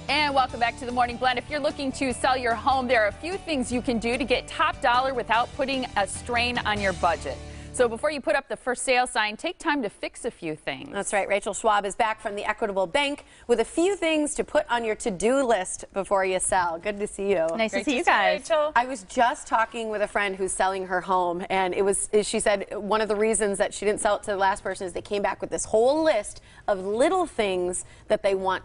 And welcome back to the Morning Blend. If you're looking to sell your home, there are a few things you can do to get top dollar without putting a strain on your budget. So before you put up the for sale sign, take time to fix a few things. That's right. Rachel Schwab is back from the Equitable Bank with a few things to put on your to-do list before you sell. Good to see you. Nice to see you guys. Rachel. I was just talking with a friend who's selling her home, and she said one of the reasons that she didn't sell it to the last person is they came back with this whole list of little things that they want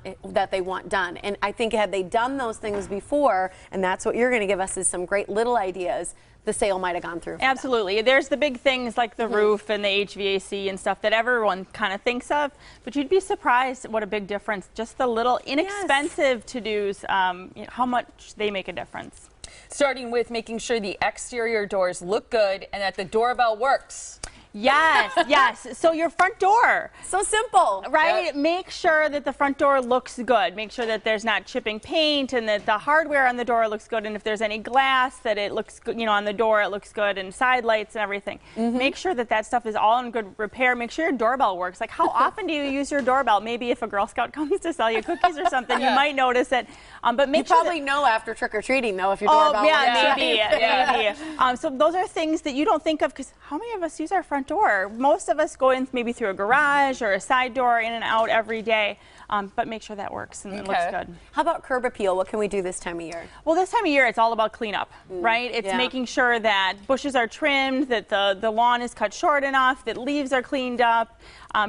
done. And I think had they done those things before, and that's what you're going to give us is some great little ideas, the sale might have gone through. Absolutely. There's the big things like the roof and the HVAC and stuff that everyone kind of thinks of, but you'd be surprised what a big difference just the little inexpensive to-dos, how much they make a difference. Starting with making sure the exterior doors look good and that the doorbell works. Yes, yes. So your front door. So simple. Right? Yep. Make sure that the front door looks good. Make sure that there's not chipping paint and that the hardware on the door looks good. And if there's any glass, that it looks good, on the door, it looks good, and side lights and everything. Make sure that that stuff is all in good repair. Make sure your doorbell works. Like, how often do you use your doorbell? Maybe if a Girl Scout comes to sell you cookies or something, you might notice it. But make sure probably know after trick-or-treating, though, if your doorbell works. Maybe. So those are things that you don't think of, because how many of us use our front door? Most of us go in maybe through a garage or a side door, in and out every day, but make sure that works and it looks good. How about curb appeal? What can we do this time of year? Well, this time of year, it's all about cleanup, right? It's making sure that bushes are trimmed, that the lawn is cut short enough, that leaves are cleaned up,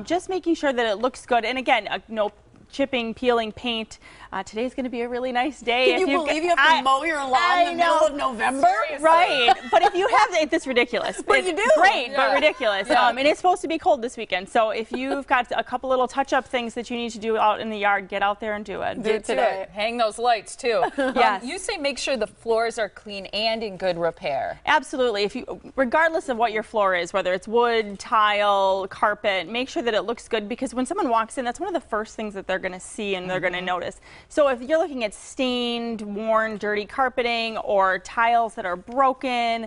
just making sure that it looks good. And again, no chipping, peeling, paint. Today's going to be a really nice day. Can you believe you have to mow your lawn in the middle of November? Seriously. Right. But if you have, it's ridiculous. But you do. Great, but ridiculous. And it's supposed to be cold this weekend. So if you've got a couple little touch-up things that you need to do out in the yard, get out there and do it. Do it today. Hang those lights, too. Yes. You say make sure the floors are clean and in good repair. Absolutely. Regardless of what your floor is, whether it's wood, tile, carpet, make sure that it looks good, because when someone walks in, that's one of the first things that they're going to see and they're going to notice. So if you're looking at stained, worn, dirty carpeting or tiles that are broken,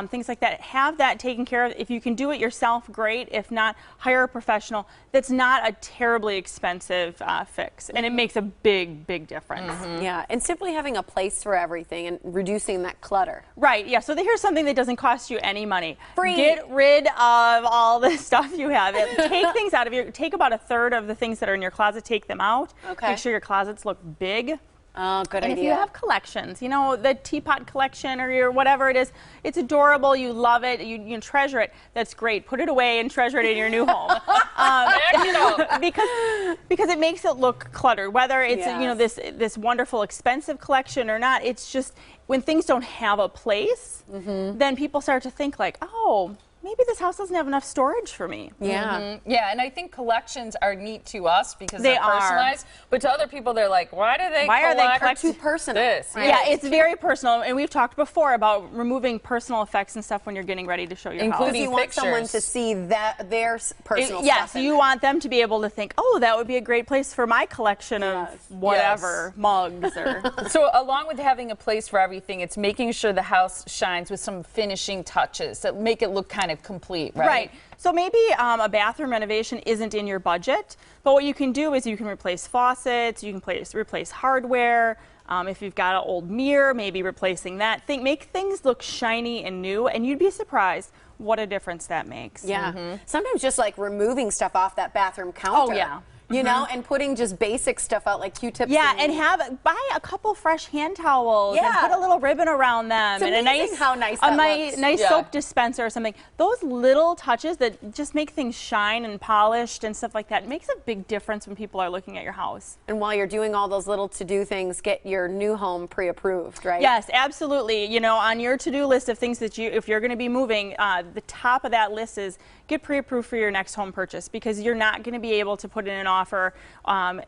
things like that, have that taken care of. If you can do it yourself, great. If not, hire a professional. That's not a terribly expensive fix, and it makes a big, big difference. Yeah, and simply having a place for everything and reducing that clutter. Right, yeah, so here's something that doesn't cost you any money. Free. Get rid of all the stuff you have. Take things out of take about a third of the things that are in your closet, take them out. Okay. Make sure your closets look big. Oh, good idea. And if you have collections, the teapot collection or your whatever it is, it's adorable, you love it, you treasure it, that's great. Put it away and treasure it in your new home. Because it makes it look cluttered, whether it's this wonderful expensive collection or not. It's just when things don't have a place, then people start to think like, oh, maybe this house doesn't have enough storage for me. Yeah. Yeah, and I think collections are neat to us because they're personalized, but to other people they're like, why are they too personal? This? Right. Yeah, it's very personal, and we've talked before about removing personal effects and stuff when you're getting ready to show your house. Including you want someone to see their personal stuff. Yes, you want them to be able to think, oh, that would be a great place for my collection of whatever, mugs or... So along with having a place for everything, it's making sure the house shines with some finishing touches that make it look kind of complete, right? Right. So maybe a bathroom renovation isn't in your budget, but what you can do is you can replace faucets, you can replace hardware. If you've got an old mirror, maybe replacing that. Make things look shiny and new, and you'd be surprised what a difference that makes. Yeah. Sometimes just like removing stuff off that bathroom counter. Oh, yeah. And putting just basic stuff out like Q-tips. Yeah, and buy a couple fresh hand towels and put a little ribbon around them. It's amazing how nice that looks. Nice soap dispenser or something. Those little touches that just make things shine and polished and stuff like that, it makes a big difference when people are looking at your house. And while you're doing all those little to-do things, get your new home pre-approved, right? Yes, absolutely. On your to-do list of things that if you're going to be moving, the top of that list is get pre-approved for your next home purchase, because you're not going to be able to put in an offer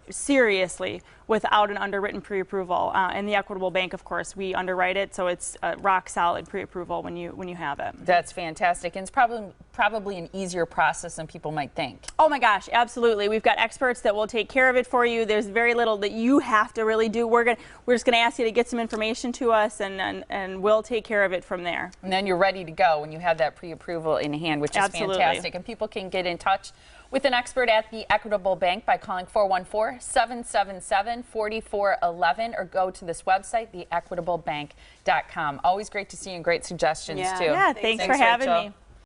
seriously without an underwritten pre-approval. And the Equitable Bank, of course, we underwrite it, so it's rock solid pre-approval when you have it. That's fantastic, and it's probably an easier process than people might think. Oh my gosh, absolutely. We've got experts that will take care of it for you. There's very little that you have to really do. We're just going to ask you to get some information to us, and we'll take care of it from there. And then you're ready to go when you have that pre-approval in hand, which is fantastic. And people can get in touch with an expert at the Equitable Bank by calling 414-777-4411 or go to this website, theequitablebank.com. Always great to see you and great suggestions, too. Yeah, thanks for having me.